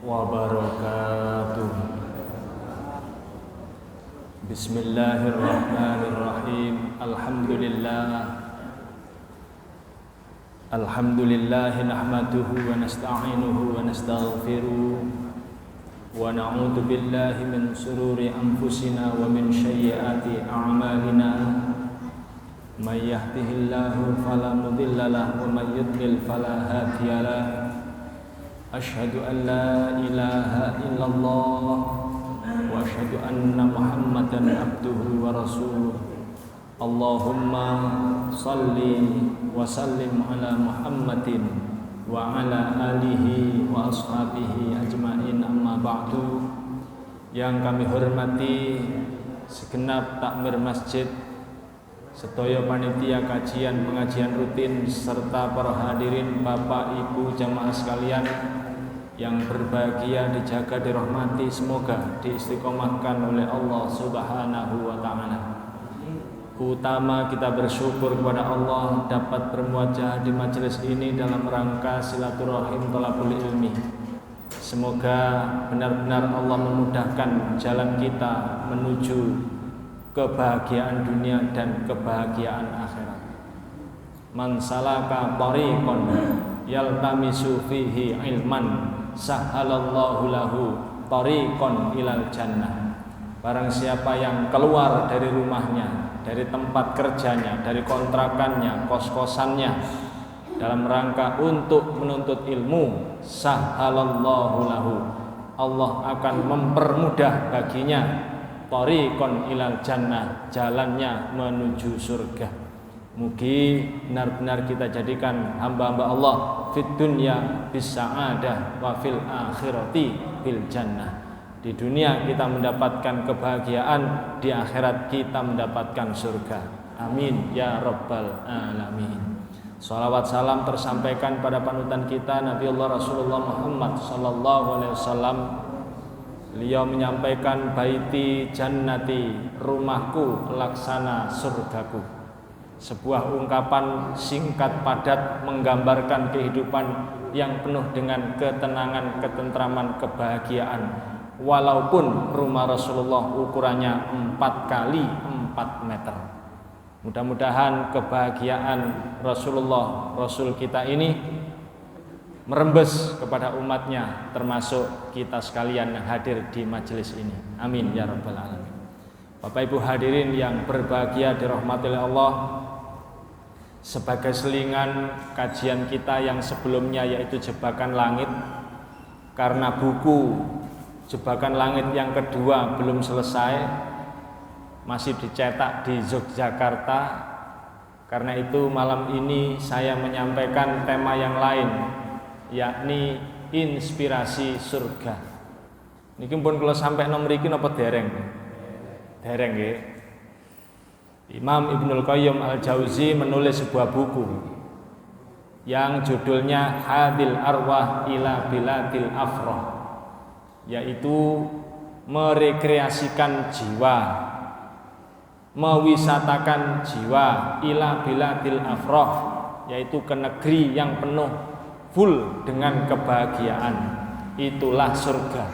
wabarakatuh. Bismillahirrahmanirrahim. Alhamdulillah nahmaduhu wa nasta'inuhu wa nastaghfiruh wa na'udzu billahi min shururi anfusina wa min sayyiati a'malina. May yahdihillahu fala mudilla lahu wa may yudlil fala hadiya lahu. Asyhadu an la ilaha illallah wa asyhadu anna Muhammadan abduhu wa rasuluh. Allahumma salli wa sallim ala Muhammadin wa ala alihi wa ashabihi ajmain, amma ba'du. Yang kami hormati segenap takmir masjid, sedaya panitia kajian pengajian rutin, serta para hadirin Bapak Ibu jamaah sekalian yang berbahagia, dijaga, dirahmati, semoga diistiqomahkan oleh Allah Subhanahu wa taala. Utama kita bersyukur kepada Allah dapat bermuajah di majelis ini dalam rangka silaturahim thalabul ilmi. Semoga benar-benar Allah memudahkan jalan kita menuju kebahagiaan dunia dan kebahagiaan akhirat. Man salaka tariqan yaltamisu fihi ilman sahhalallahu lahu tariqan ilal jannah. Barang siapa yang keluar dari rumahnya, dari tempat kerjanya, dari kontrakannya, kos-kosannya dalam rangka untuk menuntut ilmu, sahhalallahu lahu, Allah akan mempermudah baginya tariqan ilal jannah, jalannya menuju surga. Mugi benar-benar kita jadikan hamba-hamba Allah fid dunya bis sa'adah wa fil akhirati bil jannah. Di dunia kita mendapatkan kebahagiaan, di akhirat kita mendapatkan surga. Amin ya rabbal alamin. Salawat salam tersampaikan pada panutan kita Nabi Allah Rasulullah Muhammad sallallahu alaihi wasallam. Beliau menyampaikan baiti jannati, rumahku laksana surgaku. Sebuah ungkapan singkat padat menggambarkan kehidupan yang penuh dengan ketenangan, ketentraman, kebahagiaan. Walaupun rumah Rasulullah ukurannya 4 kali 4 meter. Mudah-mudahan kebahagiaan Rasulullah, Rasul kita ini merembes kepada umatnya, termasuk kita sekalian yang hadir di majelis ini. Amin ya rabbal alamin. Bapak Ibu hadirin yang berbahagia, dirahmati oleh Allah, sebagai selingan kajian kita yang sebelumnya, yaitu Jebakan Langit, karena buku Jebakan Langit yang kedua belum selesai, masih dicetak di Yogyakarta. Karena itu malam ini saya menyampaikan tema yang lain, yakni inspirasi surga. Niki pun kalau sampai nomor iki napa dereng? Dereng nggih. Imam Ibnul Qayyim Al-Jauzi menulis sebuah buku yang judulnya Hadil Arwah ila Biladil Afrah, yaitu merekreasikan jiwa, mewisatakan jiwa ila Biladil Afrah, yaitu ke negeri yang penuh full dengan kebahagiaan, itulah surga.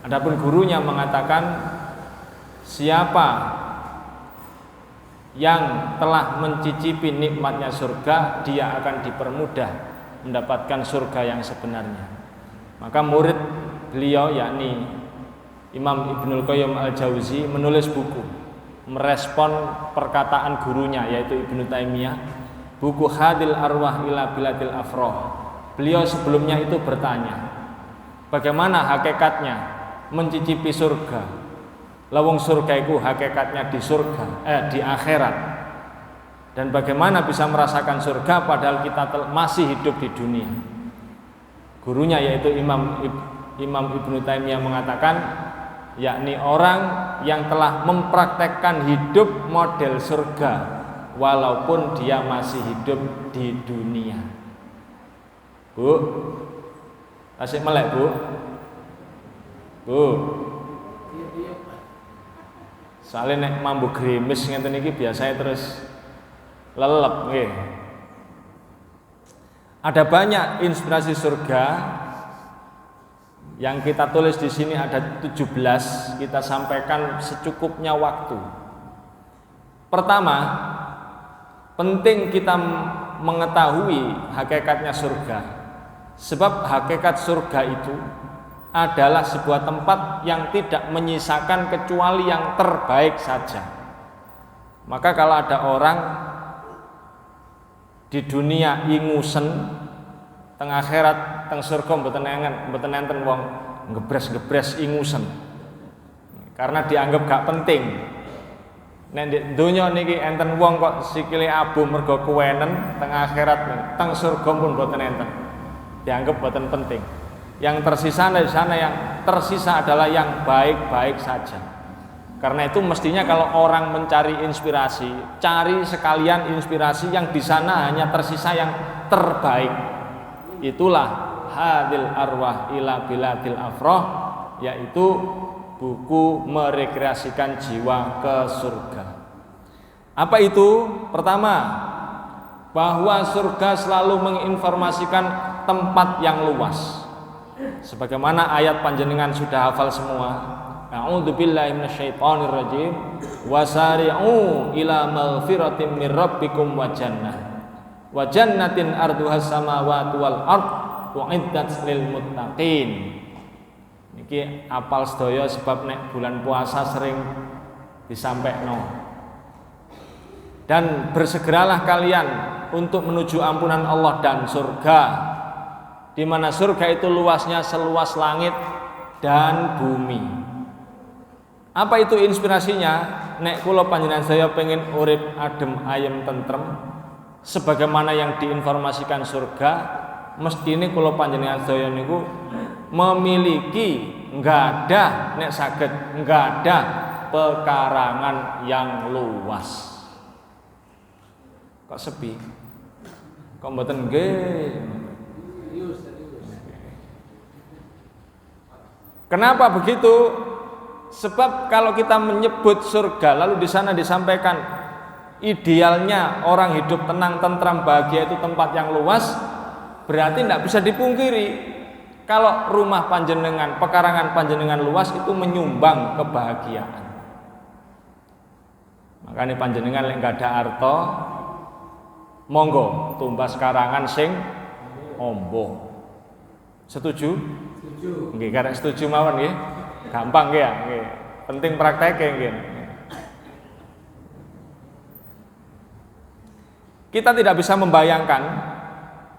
Adapun gurunya mengatakan, siapa yang telah mencicipi nikmatnya surga, dia akan dipermudah mendapatkan surga yang sebenarnya. Maka murid beliau, yakni Imam Ibnul Qayyim Al-Jauzi, menulis buku merespon perkataan gurunya, yaitu Ibnu Taimiyah, buku Hadil Arwah ila Biladil Afrah. Beliau sebelumnya itu bertanya, bagaimana hakikatnya mencicipi surga? Lawang surga itu hakikatnya di surga, di akhirat. Dan bagaimana bisa merasakan surga padahal kita masih hidup di dunia? Gurunya, yaitu Imam Ibnu Taimiyah, mengatakan, yakni orang yang telah mempraktekkan hidup model surga walaupun dia masih hidup di dunia. Bu, asik melek bu. Bu, soalnya nek mambu grimis ngeten iki biasanya terus lelep nggih. Ada banyak inspirasi surga Yang kita tulis di sini ada 17, kita sampaikan secukupnya waktu. Pertama, penting kita mengetahui hakikatnya surga. Sebab hakikat surga itu adalah sebuah tempat yang tidak menyisakan kecuali yang terbaik saja. Maka kalau ada orang di dunia ingusen, teng akhirat, teng surga mboten enten wong ngebres-ngebres ingusen. Karena dianggap gak penting. Nek di donya niki enten wong kok sikile abu mergo kuwenen, teng akhirat, teng surga pun mboten enten. Dianggap mboten penting. Yang tersisa di sana, yang tersisa adalah yang baik-baik saja. Karena itu mestinya kalau orang mencari inspirasi, cari sekalian inspirasi yang di sana hanya tersisa yang terbaik. Itulah hadil arwah ila biladil afrah, yaitu buku merekreasikan jiwa ke surga. Apa itu? Pertama, bahwa surga selalu menginformasikan tempat yang luas. Sebagaimana ayat panjenengan sudah hafal semua. A'udzubillahi minasyaitonirrajim. Wasari'u ila maghfiratin mir rabbikum wa jannah. Wa jannatin arduhas samawati wal ard uiddat lil muttaqin. Niki apal sedaya sebab nek bulan puasa sering disampaikan. Dan bersegeralah kalian untuk menuju ampunan Allah dan surga, di mana surga itu luasnya seluas langit dan bumi. Apa itu inspirasinya? Nek kula panjenengan saya pengen urip adem ayem tentrem sebagaimana yang diinformasikan surga, mestine kula panjenengan saya niku memiliki ada nek saged ada pekarangan yang luas. Kok sepi? Kok mboten nggih? Kenapa begitu? Sebab kalau kita menyebut surga lalu di sana disampaikan idealnya orang hidup tenang, tentram, bahagia itu tempat yang luas, berarti tidak bisa dipungkiri kalau rumah panjenengan, pekarangan panjenengan luas itu menyumbang kebahagiaan. Makanya panjenengan lek gak ada arto, monggo tumbas karangan sing ombo. Setuju? Setuju. Nggih, karek setuju mawon nggih. Gampang nggih ya, nggih. Penting prakteke nggih. Kita tidak bisa membayangkan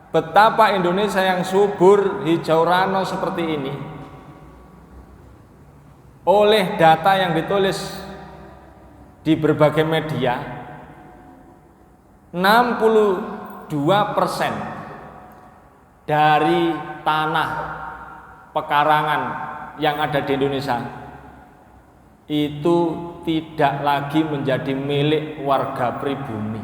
betapa Indonesia yang subur, hijau rano seperti ini oleh data yang ditulis di berbagai media, 62% dari tanah pekarangan yang ada di Indonesia itu tidak lagi menjadi milik warga pribumi.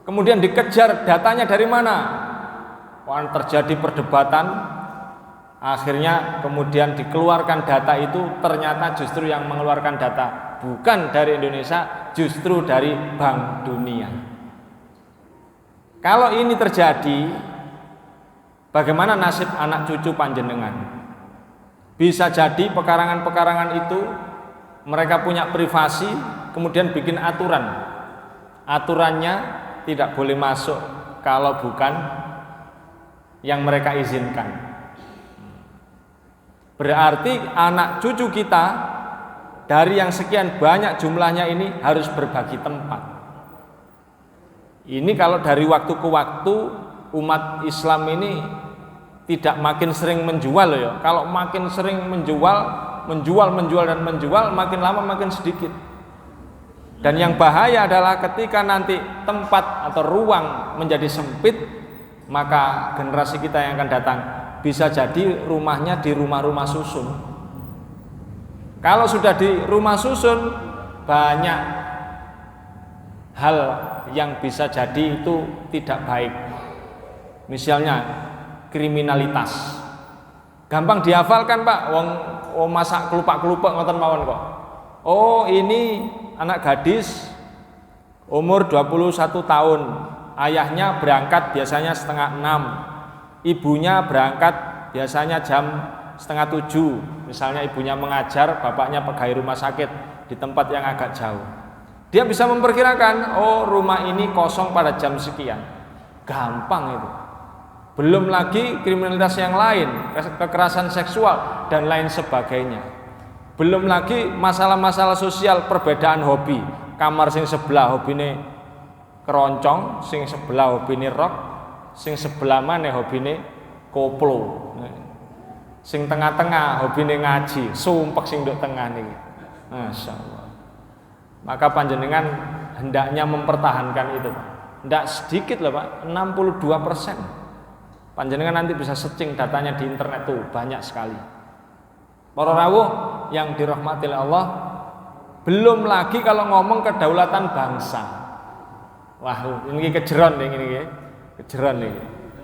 Kemudian dikejar datanya dari mana? Terjadi perdebatan, akhirnya kemudian dikeluarkan data itu, ternyata justru yang mengeluarkan data bukan dari Indonesia, justru dari Bank Dunia. Kalau ini terjadi, bagaimana nasib anak cucu panjenengan? Bisa jadi pekarangan-pekarangan itu mereka punya privasi, kemudian bikin aturan. Aturannya tidak boleh masuk kalau bukan yang mereka izinkan. Berarti anak cucu kita dari yang sekian banyak jumlahnya ini harus berbagi tempat. Ini kalau dari waktu ke waktu umat Islam ini tidak makin sering menjual ya. Kalau makin sering menjual, makin lama makin sedikit. Dan yang bahaya adalah ketika nanti tempat atau ruang menjadi sempit, maka generasi kita yang akan datang bisa jadi rumahnya di rumah-rumah susun. Kalau sudah di rumah susun, banyak hal yang bisa jadi itu tidak baik. Misalnya kriminalitas. Gampang dihafalkan, Pak. Wong masak kelupak-kelupak ngoten mawon kok. Oh, ini anak gadis umur 21 tahun. Ayahnya berangkat biasanya 5:30. ibunya berangkat biasanya jam 6:30, misalnya ibunya mengajar, bapaknya pegawai rumah sakit di tempat yang agak jauh. Dia bisa memperkirakan, oh rumah ini kosong pada jam sekian. Gampang itu. Belum lagi kriminalitas yang lain, kekerasan seksual dan lain sebagainya. Belum lagi masalah-masalah sosial, perbedaan hobi. Kamar sing sebelah hobine keroncong, sing sebelah hobine rock, sing sebelah maneh hobine koplo. Sing tengah-tengah hobine ngaji, sumpek sing nduk tengah niki. Masyaallah. Maka panjenengan hendaknya mempertahankan itu, Pak. Tidak sedikit loh, Pak, 62%. Panjenengan nanti bisa searching datanya di internet tuh, banyak sekali. Para rawuh yang dirahmati Allah, belum lagi kalau ngomong kedaulatan bangsa. Wah, ini kejeron nih, ini kejeron nih.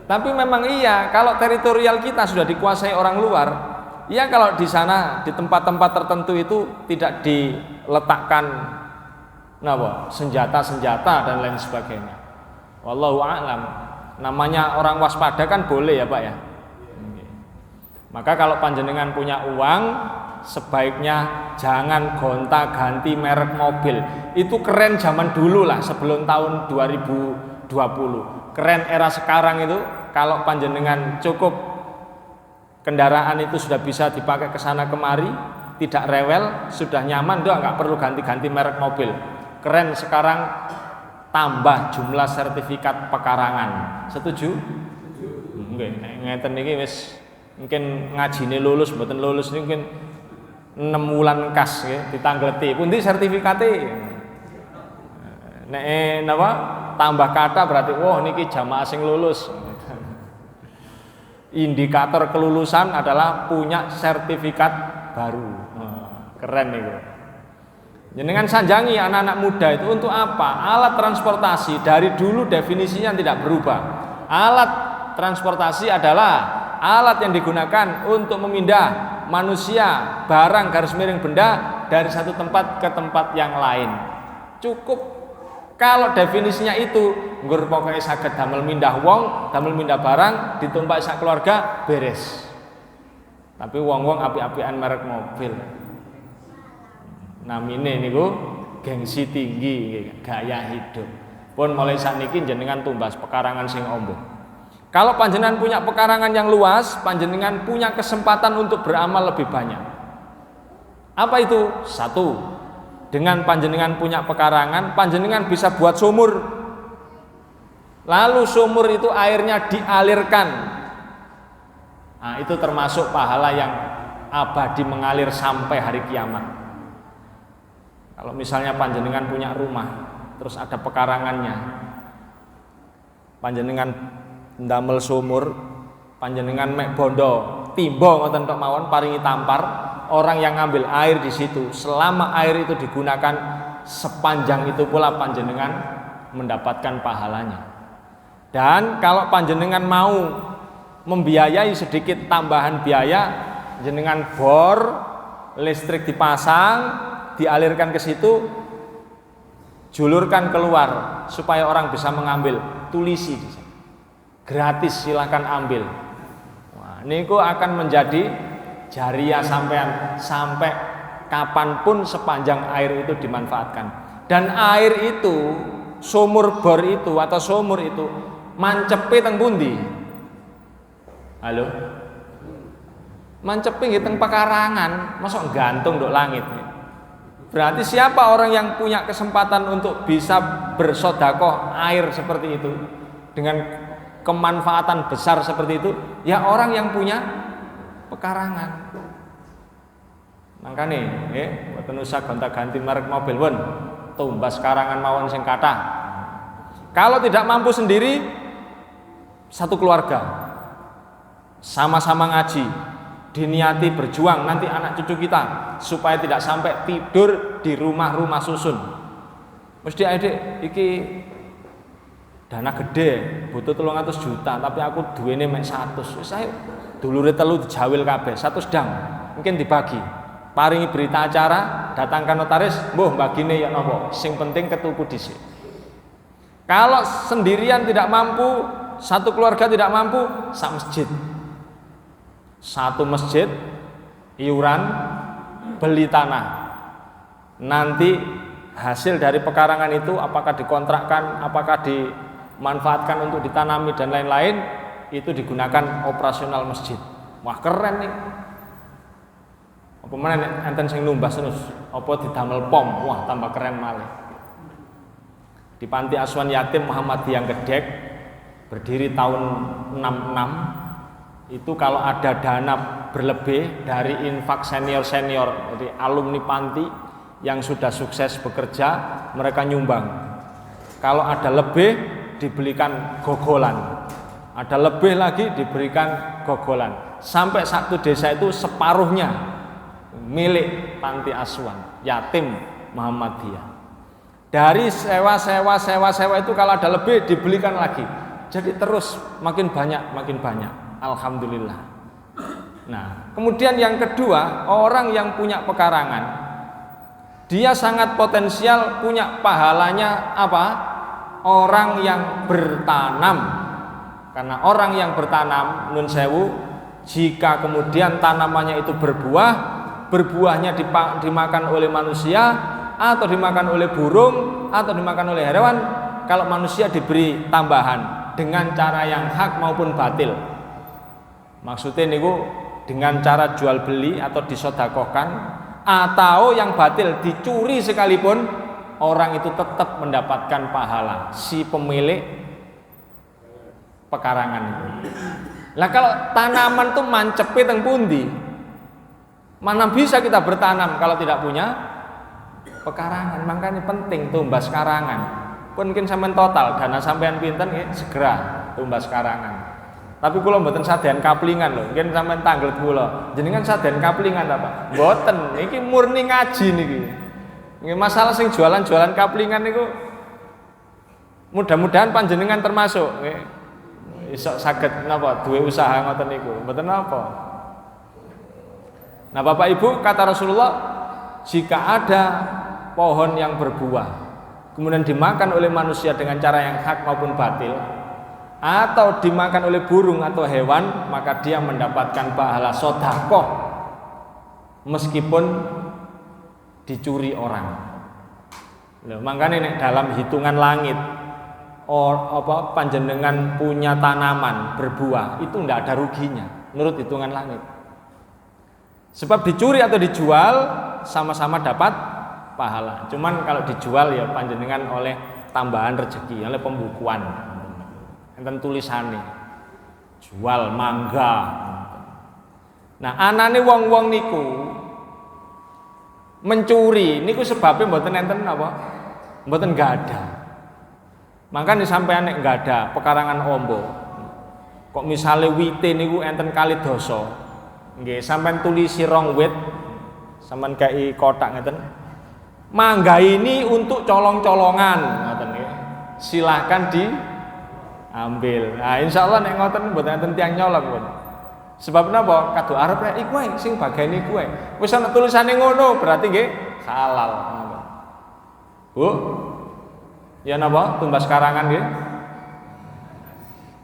Tapi memang iya, kalau teritorial kita sudah dikuasai orang luar, iya kalau di sana di tempat-tempat tertentu itu tidak diletakkan senjata-senjata dan lain sebagainya. Wallahu a'lam. Namanya orang waspada kan boleh ya Pak ya. Maka kalau panjenengan punya uang, sebaiknya jangan gonta-ganti merek mobil. Itu keren zaman dulu lah, sebelum tahun 2020. Keren era sekarang itu kalau panjenengan cukup kendaraan itu sudah bisa dipakai ke sana kemari, tidak rewel, sudah nyaman, nggak perlu ganti-ganti merek mobil. Keren sekarang tambah jumlah sertifikat pekarangan. Setuju? Nggih, ngeten niki wis mungkin ngajine lulus mboten lulus niki mungkin 6 wulan kas nggih ditangleti. Pundi sertifikate? Nek napa tambah kata berarti wah niki jamaah sing lulus. Indikator kelulusan adalah punya sertifikat baru. Keren niku. Jenengan sanjangi anak-anak muda itu untuk apa? Alat transportasi dari dulu definisinya tidak berubah. Alat transportasi adalah alat yang digunakan untuk memindah manusia, barang, garis miring benda dari satu tempat ke tempat yang lain. Cukup kalau definisinya itu, nggur pokoke saged damel mindah wong, damel mindah barang, ditumpak sak keluarga beres. Tapi wong-wong api-apian merek mobil. Namine niku gengsi tinggi, gaya hidup. Pun mulai sakniki jenengan tumbas pekarangan sing ombo. Kalau panjenengan punya pekarangan yang luas, panjenengan punya kesempatan untuk beramal lebih banyak. Apa itu? Satu, dengan panjenengan punya pekarangan, panjenengan bisa buat sumur. Lalu sumur itu airnya dialirkan. Nah, itu termasuk pahala yang abadi mengalir sampai hari kiamat. Kalau misalnya panjenengan punya rumah, terus ada pekarangannya, panjenengan ndamel sumur, panjenengan mek bondo, timbo ngoten tok mawon paringi tampar, orang yang ngambil air di situ, selama air itu digunakan sepanjang itu pula panjenengan mendapatkan pahalanya. Dan kalau panjenengan mau membiayai sedikit tambahan biaya, jenengan bor, listrik dipasang, dialirkan ke situ, julurkan keluar supaya orang bisa mengambil, tulisi gratis, silahkan ambil. Wah, niku akan menjadi jariah sampean sampai kapanpun sepanjang air itu dimanfaatkan. Dan air itu, sumur bor itu atau sumur itu mancepe teng pundi? Halo? Mancepe nggih teng pekarangan, mosok gantung nduk langit. Berarti siapa orang yang punya kesempatan untuk bisa bersedekah air seperti itu dengan kemanfaatan besar seperti itu? Ya orang yang punya pekarangan. Makane nggih, mboten usah gonta-ganti merek mobil pun, tumbas karangan mawon sing kathah. Kalau tidak mampu sendiri, satu keluarga sama-sama ngaji, diniati berjuang nanti anak cucu kita supaya tidak sampai tidur di rumah-rumah susun. Mesti adik iki dana gede, butuh 300 juta, tapi aku duwene mek 100. Wis ayo dulure telu dijawil kabeh, 100 dang. Mungkin dibagi. Paringi berita acara, datangkan notaris, mbuh bagine ya napa, sing penting ketuku dhisik. Kalau sendirian tidak mampu, satu keluarga tidak mampu, sak masjid. Satu masjid, iuran, beli tanah. Nanti hasil dari pekarangan itu apakah dikontrakkan, apakah dimanfaatkan untuk ditanami dan lain-lain, itu digunakan operasional masjid. Wah keren nih. Apa mana enten sing numbas terus, apa didamel pom, wah tambah keren malih. Di Panti Asuhan Yatim Muhammadiyah Gedek berdiri tahun 66. Itu kalau ada dana berlebih dari infak senior-senior, jadi alumni panti yang sudah sukses bekerja, mereka nyumbang. Kalau ada lebih dibelikan gogolan. Ada lebih lagi diberikan gogolan. Sampai satu desa itu separuhnya milik Panti Asuhan Yatim Muhammadiyah. Dari sewa itu kalau ada lebih dibelikan lagi. Jadi terus makin banyak. Alhamdulillah. Nah, kemudian yang kedua, orang yang punya pekarangan, dia sangat potensial punya pahalanya apa? Orang yang bertanam. Karena orang yang bertanam, nun sewu, jika kemudian tanamannya itu berbuah, berbuahnya dimakan oleh manusia atau dimakan oleh burung atau dimakan oleh hewan, kalau manusia diberi tambahan dengan cara yang hak maupun batil. Maksudnya niku dengan cara jual beli atau disodakohkan, atau yang batil dicuri sekalipun, orang itu tetap mendapatkan pahala si pemilik pekarangan itu. Lah kalau tanaman tuh mancepe teng pundi? Mana bisa kita bertanam kalau tidak punya pekarangan? Makanya penting tumbas karangan. Mungkin sampean total dana sampean pinten segera tumbas karangan. Tapi kula mboten sadean kaplingan lho, mungkin sampean tanglet kula. Jenengan sadean kaplingan ta, Pak? Mboten, iki murni ngaji niki. Nggih masalah sing jualan-jualan kaplingan niku mudah-mudahan panjenengan termasuk nggih. Iso saged napa duwe usaha ngoten niku. Mboten napa. Nah, Bapak Ibu, kata Rasulullah, jika ada pohon yang berbuah kemudian dimakan oleh manusia dengan cara yang hak maupun batil, atau dimakan oleh burung atau hewan, maka dia mendapatkan pahala sedekah meskipun dicuri orang. Loh, makanya nek dalam hitungan langit panjenengan punya tanaman berbuah itu tidak ada ruginya menurut hitungan langit. Sebab dicuri atau dijual sama-sama dapat pahala. Cuman kalau dijual ya panjenengan oleh tambahan rezeki, oleh pembukuan. Enten tulisannya jual mangga. Nah, anane wong-wong niku mencuri niku sebabnya mboten enten apa? Mboten gadah. Makanya sampean nek gadah pekarangan ombo. Kok misale wite niku enten kali dosa. Nggih, sampean tulisi rong wit, sampean kei kotak ngeten. Mangga ini untuk colong-colongan, ngoten nggih. Silakan diambil. Nah, insyaallah nek ngoten mboten enten tiyang nyolong pun. Sebab napa? Kado arep rek iku ae sing bagian iku ae. Wis ana tulisane ngono, berarti nggih halal. Bu. Ya napa? Tumbas karangan nggih.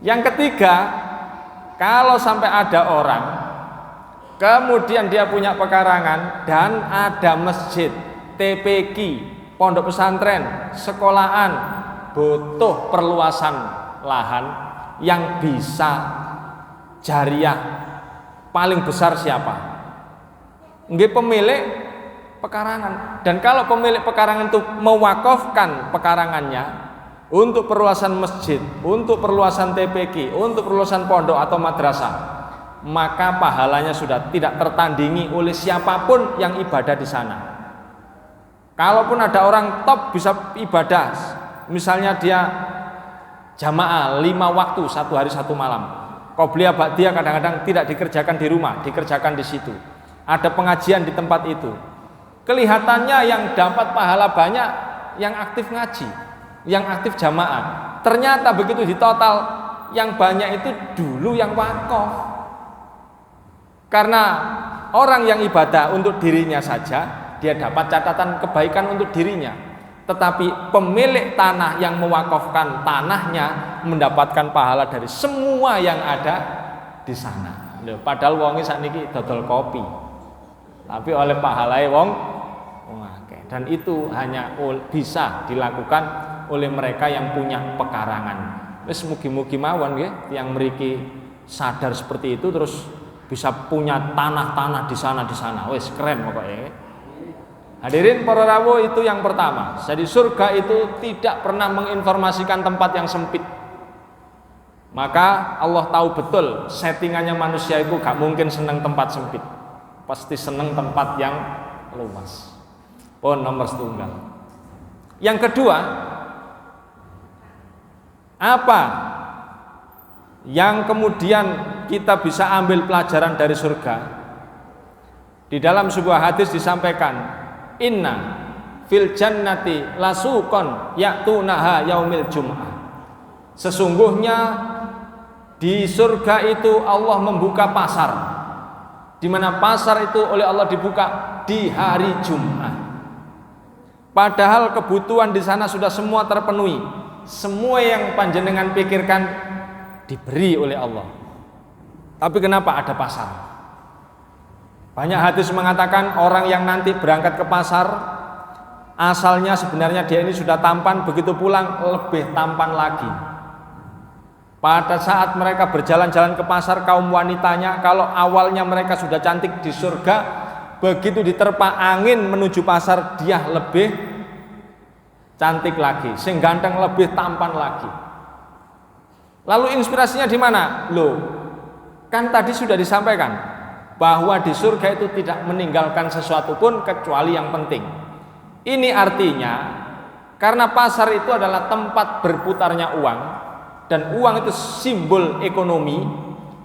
Yang ketiga, kalau sampai ada orang kemudian dia punya pekarangan dan ada masjid, TPQ, pondok pesantren, sekolahan butuh perluasan lahan yang bisa jariah paling besar siapa? Nggih pemilik pekarangan. Dan kalau pemilik pekarangan itu mewakafkan pekarangannya untuk perluasan masjid, untuk perluasan TPQ, untuk perluasan pondok atau madrasah, maka pahalanya sudah tidak tertandingi oleh siapapun yang ibadah di sana. Kalaupun ada orang top bisa ibadah, misalnya dia jamaah 5 waktu 1 hari 1 malam, qobliyah ba'diyah kadang-kadang tidak dikerjakan di rumah, dikerjakan di situ. Ada pengajian di tempat itu. Kelihatannya yang dapat pahala banyak yang aktif ngaji, yang aktif jamaah. Ternyata begitu di total yang banyak itu dulu yang wakaf. Karena orang yang ibadah untuk dirinya saja, dia dapat catatan kebaikan untuk dirinya. tetapi pemilik tanah yang mewakafkan tanahnya mendapatkan pahala dari semua yang ada di sana. Loh, padahal wonge sakniki dodol kopi, tapi oleh pahalai wong akeh. Dan itu hanya bisa dilakukan oleh mereka yang punya pekarangan. Wis mugi-mugi mawon nggih yang mriki sadar seperti itu terus bisa punya tanah-tanah di sana. Wis keren pokoknya. Hadirin para rawuh, itu yang pertama. Jadi surga itu tidak pernah menginformasikan tempat yang sempit. Maka Allah tahu betul settingannya manusia itu gak mungkin senang tempat sempit. Pasti senang tempat yang luas. Oh, nomor setunggal. Yang kedua, apa yang kemudian kita bisa ambil pelajaran dari surga? Di dalam sebuah hadis disampaikan, inna fil jannati lasukon ya'tunaha yaumil jum'ah. Sesungguhnya di surga itu Allah membuka pasar, di mana pasar itu oleh Allah dibuka di hari Jumat. Padahal kebutuhan di sana sudah semua terpenuhi, semua yang panjenengan pikirkan diberi oleh Allah. Tapi kenapa ada pasar? Banyak hadis mengatakan orang yang nanti berangkat ke pasar, asalnya sebenarnya dia ini sudah tampan, begitu pulang lebih tampan lagi. Pada saat mereka berjalan-jalan ke pasar, kaum wanitanya kalau awalnya mereka sudah cantik di surga, begitu diterpa angin menuju pasar dia lebih cantik lagi, sing ganteng lebih tampan lagi. Lalu inspirasinya di mana? Loh, kan tadi sudah disampaikan bahwa di surga itu tidak meninggalkan sesuatu pun kecuali yang penting. Ini artinya karena pasar itu adalah tempat berputarnya uang, dan uang itu simbol ekonomi,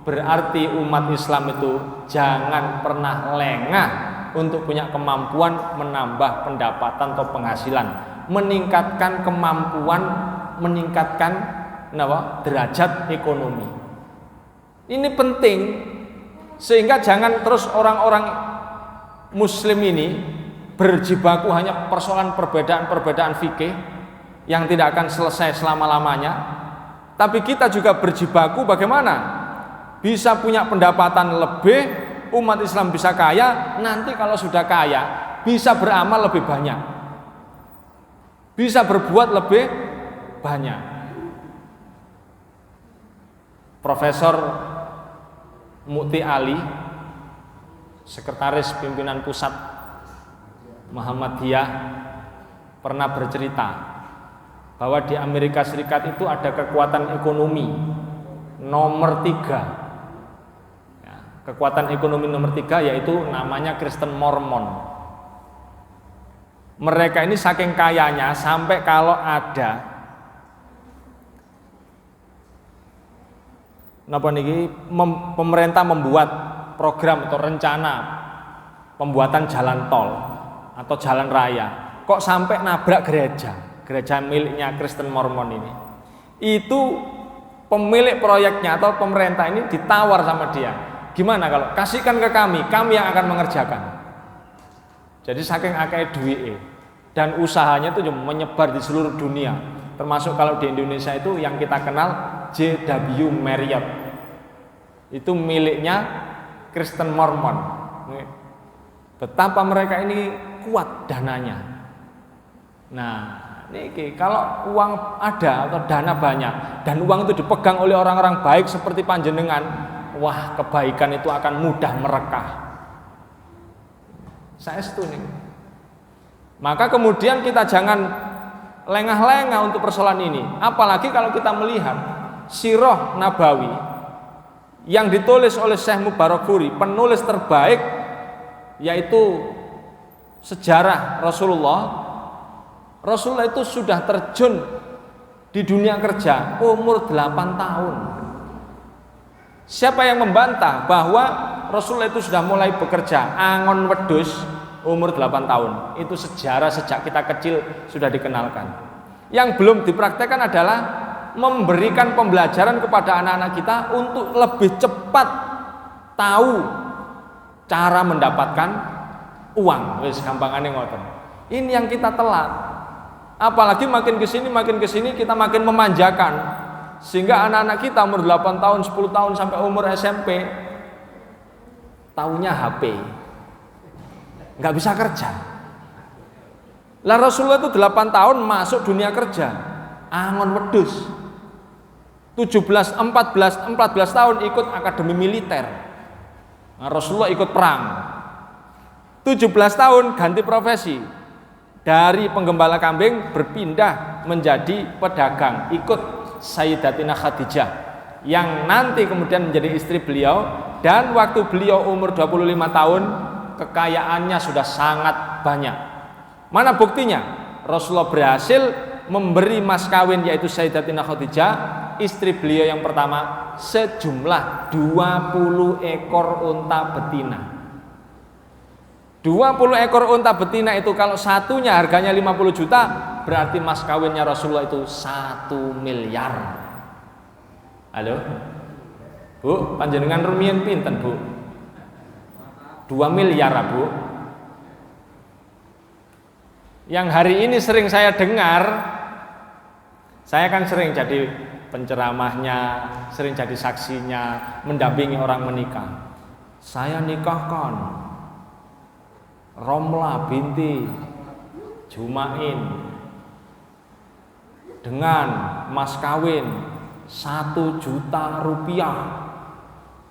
berarti umat Islam itu jangan pernah lengah untuk punya kemampuan menambah pendapatan atau penghasilan, meningkatkan kemampuan, meningkatkan derajat ekonomi. Ini penting. Sehingga jangan terus orang-orang muslim ini berjibaku hanya persoalan perbedaan-perbedaan fikih yang tidak akan selesai selama-lamanya. Tapi kita juga berjibaku bagaimana bisa punya pendapatan lebih, umat Islam bisa kaya, nanti kalau sudah kaya bisa beramal lebih banyak, bisa berbuat lebih banyak. Profesor Mukti Ali, sekretaris pimpinan pusat Muhammadiyah, pernah bercerita bahwa di Amerika Serikat itu ada kekuatan ekonomi nomor 3. Kekuatan ekonomi nomor 3 yaitu namanya Kristen Mormon. Mereka ini saking kayanya sampai kalau ada pemerintah membuat program atau rencana pembuatan jalan tol atau jalan raya, kok sampai nabrak gereja miliknya Kristen Mormon ini. Itu pemilik proyeknya atau pemerintah ini ditawar sama dia, gimana kalau kasihkan ke kami yang akan mengerjakan. Jadi saking akeh duit dan usahanya itu menyebar di seluruh dunia, termasuk kalau di Indonesia itu yang kita kenal JW Marriott, itu miliknya Kristen Mormon. Betapa mereka ini kuat dananya. Nah, ini kalau uang ada atau dana banyak dan uang itu dipegang oleh orang-orang baik seperti panjenengan, wah, kebaikan itu akan mudah merekah. Saya setuju. Maka kemudian kita jangan lengah-lengah untuk persoalan ini. Apalagi kalau kita melihat Sirah Nabawi yang ditulis oleh Syekh Mubarakfuri, penulis terbaik, yaitu sejarah Rasulullah. Rasulullah itu sudah terjun di dunia kerja umur 8 tahun. Siapa yang membantah bahwa Rasulullah itu sudah mulai bekerja angon wedhus umur 8 tahun? Itu sejarah sejak kita kecil sudah dikenalkan. Yang belum dipraktekkan adalah memberikan pembelajaran kepada anak-anak kita untuk lebih cepat tahu cara mendapatkan uang. Wis gampangane ngoten. Ini yang kita telat. Apalagi makin ke sini kita makin memanjakan. Sehingga anak-anak kita umur 8 tahun, 10 tahun sampai umur SMP taunya HP. Nggak bisa kerja. Lah Rasulullah itu 8 tahun masuk dunia kerja. Angon wedhus. 14 tahun ikut akademi militer. Nah, Rasulullah ikut perang. 17 tahun ganti profesi. Dari penggembala kambing berpindah menjadi pedagang, ikut Sayyidatina Khadijah yang nanti kemudian menjadi istri beliau, dan waktu beliau umur 25 tahun kekayaannya sudah sangat banyak. Mana buktinya? Rasulullah berhasil memberi mas kawin yaitu Sayyidatina Khadijah, istri beliau yang pertama, sejumlah 20 ekor unta betina. 20 ekor unta betina itu kalau satunya harganya 50 juta, berarti mas kawinnya Rasulullah itu 1 miliar. Halo? Bu, panjenengan rumiyin pinten, Bu? 2 miliar, Bu. Yang hari ini sering saya dengar, saya kan sering jadi penceramahnya, sering jadi saksinya, mendampingi orang menikah. Saya nikahkan Romlah binti Jumain dengan mas kawin 1 juta rupiah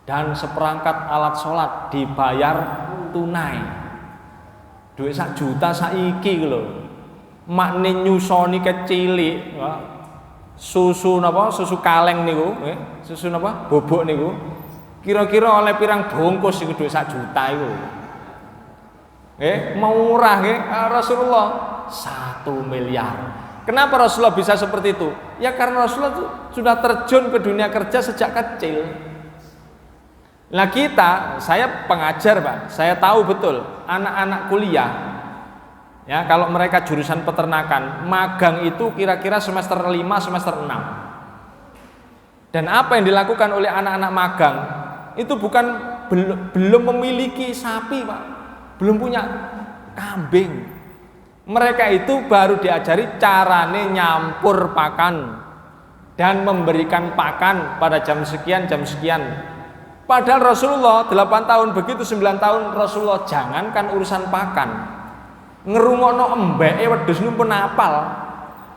dan seperangkat alat sholat dibayar tunai. Duit 1 juta saiki lho. Makne nyusoni kecilik, susu napa? Susu kaleng niku, susu napa? Bobok niku. Kira-kira oleh pirang bungkus iku duit 1 juta iku. Murah Rasulullah 1 miliar. Kenapa Rasulullah bisa seperti itu? Ya karena Rasulullah itu sudah terjun ke dunia kerja sejak kecil. Nah saya pengajar Pak, saya tahu betul anak-anak kuliah, ya kalau mereka jurusan peternakan, magang itu kira-kira semester 5, semester 6. Dan apa yang dilakukan oleh anak-anak magang itu belum memiliki sapi Pak, belum punya kambing. Mereka itu baru diajari carane nyampur pakan dan memberikan pakan pada jam sekian. Padahal Rasulullah 8 tahun, begitu 9 tahun Rasulullah jangankan urusan pakan, ngerungokno embeke wedhus niku pun apal.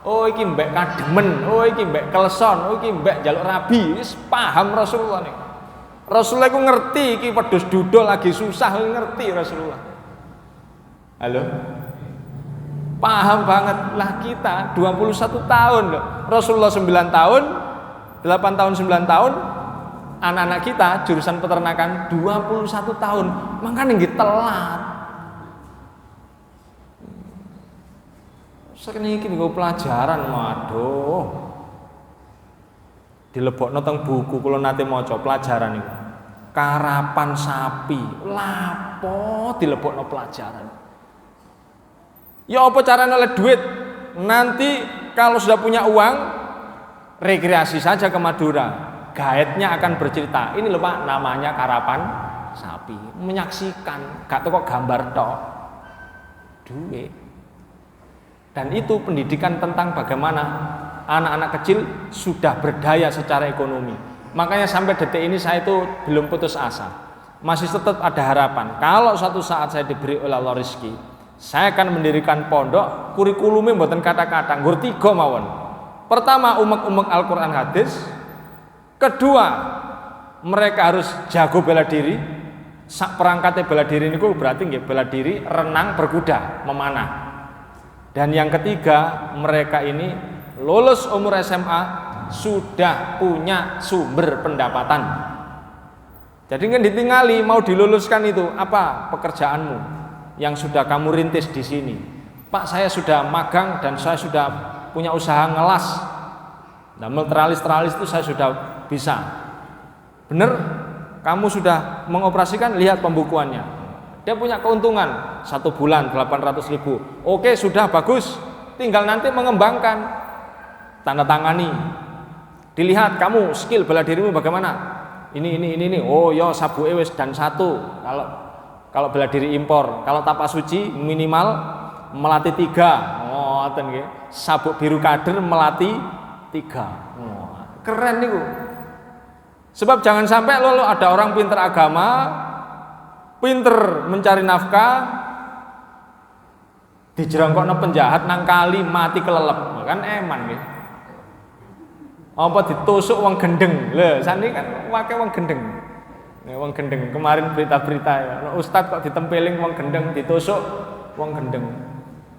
Oh iki mbek kademen, oh iki mbek keleson, oh iki mbek jaluk rabi, wis paham Rasulullah nih. Rasulullah iku ngerti iki wedhus dudul lagi susah, ngerti Rasulullah. Halo? Paham banget lah kita 21 tahun loh. Rasulullah 9 tahun, 8 tahun 9 tahun. Anak-anak kita jurusan peternakan 21 tahun. Makanya nggih telat. Sakniki iki nggo pelajaran, waduh. Dilebokno teng buku kula nate maca pelajaran niku. Karapan sapi, lapo dilebokno pelajaran. Ya apa caranya oleh duit? Nanti kalau sudah punya uang, rekreasi saja ke Madura. Guide-nya akan bercerita, ini loh Pak namanya karapan sapi. Menyaksikan, gak toko gambar tok. Duit. Dan itu pendidikan tentang bagaimana anak-anak kecil sudah berdaya secara ekonomi. Makanya sampai detik ini saya itu belum putus asa. Masih tetap ada harapan. Kalau suatu saat saya diberi oleh Allah rezeki, saya akan mendirikan pondok, kurikulumnya mboten kata-kata, nggur 3 mawon. Pertama, umek-umek Al-Quran hadis. Kedua, mereka harus jago bela diri. Sak perangkatnya bela diri niku berarti nggih bela diri, renang, berkuda, memanah. Dan yang ketiga, mereka ini lulus umur SMA sudah punya sumber pendapatan. Jadi kan ditinggali mau diluluskan itu apa pekerjaanmu yang sudah kamu rintis di sini. Pak, saya sudah magang dan saya sudah punya usaha ngelas. Nah, teralis itu saya sudah bisa. Bener? Kamu sudah mengoperasikan, lihat pembukuannya. Dia punya keuntungan 1 bulan 800.000. Oke, sudah bagus. Tinggal nanti mengembangkan. Tanda tangani. Dilihat kamu skill bela dirimu bagaimana? Ini. Oh, ya sabu wis dan 1. Kalau bela diri impor, kalau tapak suci minimal melatih 3. Oh, ngoten nggih. Sabuk biru kader melati 3. Keren niku. Sebab jangan sampai lalu ada orang pinter agama, pinter mencari nafkah, dijerongkokno penjahat nang kali mati kelelep. Kan eman nggih. Apa ditusuk wong gendeng. Lho, sani kan wake wong gendeng. Wong gendeng kemarin berita-berita ya. Ustadz kok ditempeling wong gendeng, ditusuk wong gendeng.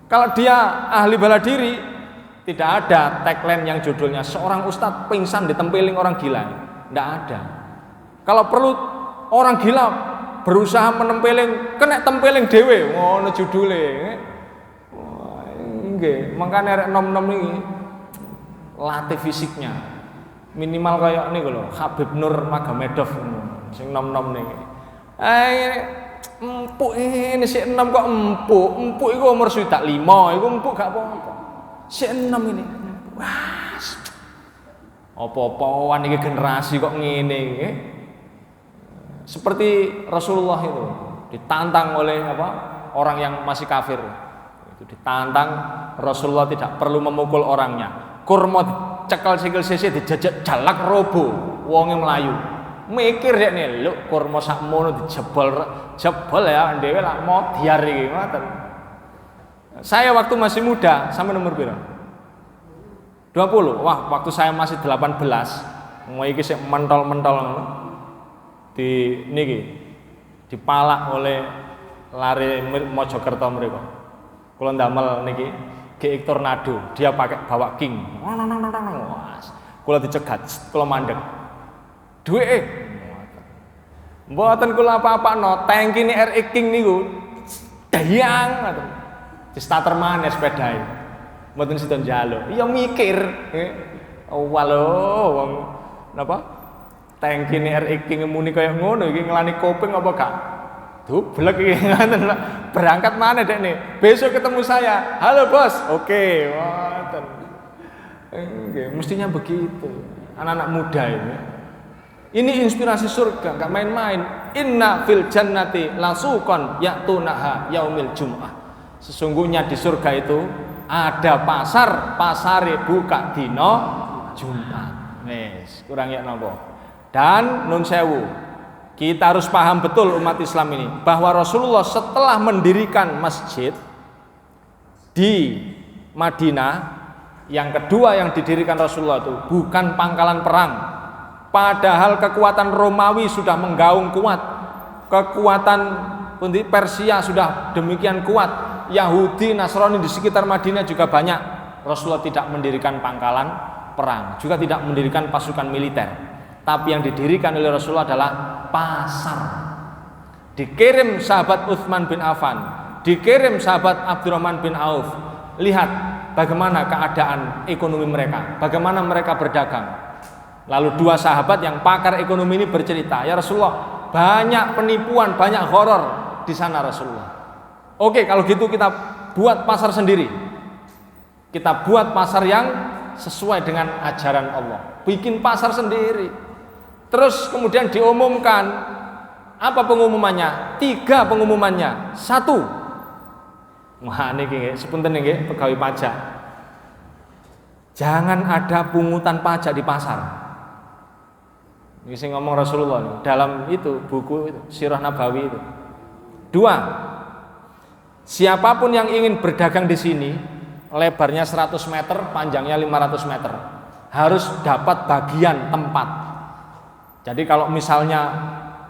Kalau dia ahli bela diri, tidak ada tagline yang judulnya seorang ustadz pingsan ditempeling orang gila. Tidak ada. Kalau perlu orang gila berusaha menempeling, kena tempeling dhewe, ngono judule. Nggih, makane arek nom-nom iki latih fisiknya. Minimal kayak niku lho, Habib Nur Magomedov sing nom-nom niki. Empuk ini si 6 kok empuk itu umur sudah 5, itu empuk gak apa-apa. Si 6 ini, wah, apa-apaan ini generasi kok ngene. Seperti Rasulullah itu ditantang oleh orang yang masih kafir. Itu ditantang, Rasulullah tidak perlu memukul orangnya. Kurma dicekal sikil sisi dijajak jalak robo, wonge melayu. Mikir dek nih, lu kurma sakmono dijebol ya, dhewe lah mau diar iki ngoten. Saya waktu masih muda, sama nomor piro? 20. Wah, waktu saya masih 18, mau iki sik mentol-mentol di niki dipalak oleh lari Mojokerto mriku. Kula ndamel niki GX Tornado, dia bawa King. Wah, kula dicegat, kula mandek. Duwe mboten kula apa-apano, tangki ini RX King niku dayang ngoten. Di starter maneh sepedae. Mboten sida njaluk. Ya mikir, walo wong napa? Tangki ini RX King muni kaya ngono iki ngelani kopeng apa gak? Dublek iki ngoten. Berangkat maneh dek nih. Besok ketemu saya. Halo bos. Oke, ngoten. Nggih, mestinya begitu. Anak-anak muda ini. Ini inspirasi surga, enggak main-main. Inna fil jannati lasuqan ya'tunaha yaumil jum'ah. Sesungguhnya di surga itu ada pasare buka dino Jumat. Wes, kurang ya napa. Dan nun sewu, kita harus paham betul umat Islam ini bahwa Rasulullah setelah mendirikan masjid di Madinah, yang kedua yang didirikan Rasulullah itu bukan pangkalan perang. Padahal kekuatan Romawi sudah menggaung kuat, kekuatan Persia sudah demikian kuat, Yahudi, Nasrani di sekitar Madinah juga banyak. Rasulullah tidak mendirikan pangkalan perang, juga tidak mendirikan pasukan militer. Tapi yang didirikan oleh Rasulullah adalah pasar. Dikirim sahabat Utsman bin Affan, dikirim sahabat Abdurrahman bin Auf. Lihat bagaimana keadaan ekonomi mereka, bagaimana mereka berdagang. Lalu dua sahabat yang pakar ekonomi ini bercerita, ya Rasulullah, banyak penipuan, banyak horor di sana Rasulullah. Oke, kalau gitu kita buat pasar sendiri. Kita buat pasar yang sesuai dengan ajaran Allah. Bikin pasar sendiri. Terus kemudian diumumkan, apa pengumumannya? 3 pengumumannya. 1. Wah, niki sepunten nggih pegawai pajak. Jangan ada pungutan pajak di pasar. Ini sing ngomong Rasulullah nih, dalam itu buku itu, Sirah Nabawi itu. 2. Siapapun yang ingin berdagang di sini, lebarnya 100 meter, panjangnya 500 meter, harus dapat bagian tempat. Jadi kalau misalnya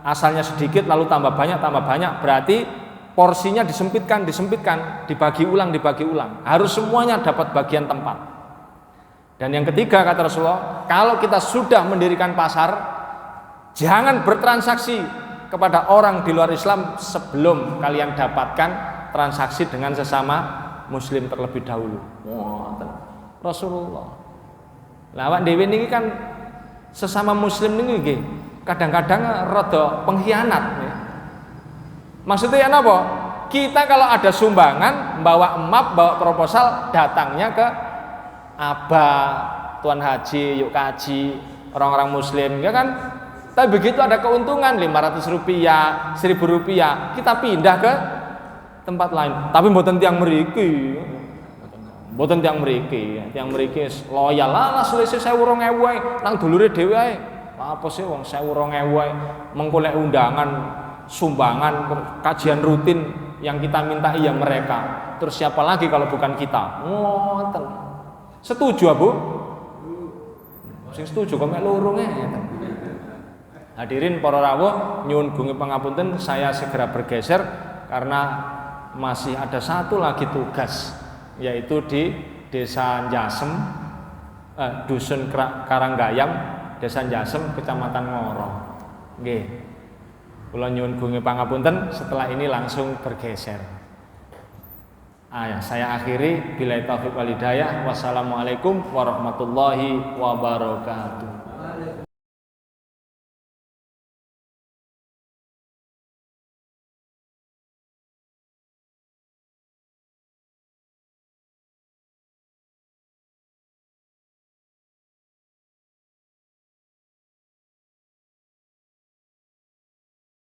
asalnya sedikit lalu tambah banyak, berarti porsinya disempitkan, dibagi ulang. Harus semuanya dapat bagian tempat. Dan yang ketiga kata Rasulullah, kalau kita sudah mendirikan pasar, jangan bertransaksi kepada orang di luar Islam sebelum kalian dapatkan transaksi dengan sesama Muslim terlebih dahulu. Rasulullah. Lawak dewe niki kan sesama Muslim niki nggih kadang-kadang rada pengkhianat. Maksudnya apa? Kita kalau ada sumbangan, bawa map, bawa proposal, datangnya ke Abah, Tuan Haji, yuk kaji, orang-orang Muslim, ya kan? Tapi begitu ada keuntungan 500 rupiah, 1000 rupiah, kita pindah ke tempat lain. Tapi mboten tiyang mriki, Mboten tiyang mriki loyal lah selisih 1.000 wae nang dulure dhewe ae. Apa sih wong 1.000 wae mengko lek undangan sumbangan kajian rutin yang kita minta iya mereka. Terus siapa lagi kalau bukan kita? Ngoten. Setuju, Bu? Sing setuju kok mek loro ngeten. Hadirin para rawuh, nyuwun gunge pangapunten saya segera bergeser karena masih ada satu lagi tugas, yaitu di Desa Jasem, Dusun Karanggayam, Desa Jasem, Kecamatan Ngoro. Nggih. Kula nyuwun gunge pangapunten, setelah ini langsung bergeser. Saya akhiri billahi taufiq wal hidayah. Wassalamualaikum warahmatullahi wabarakatuh.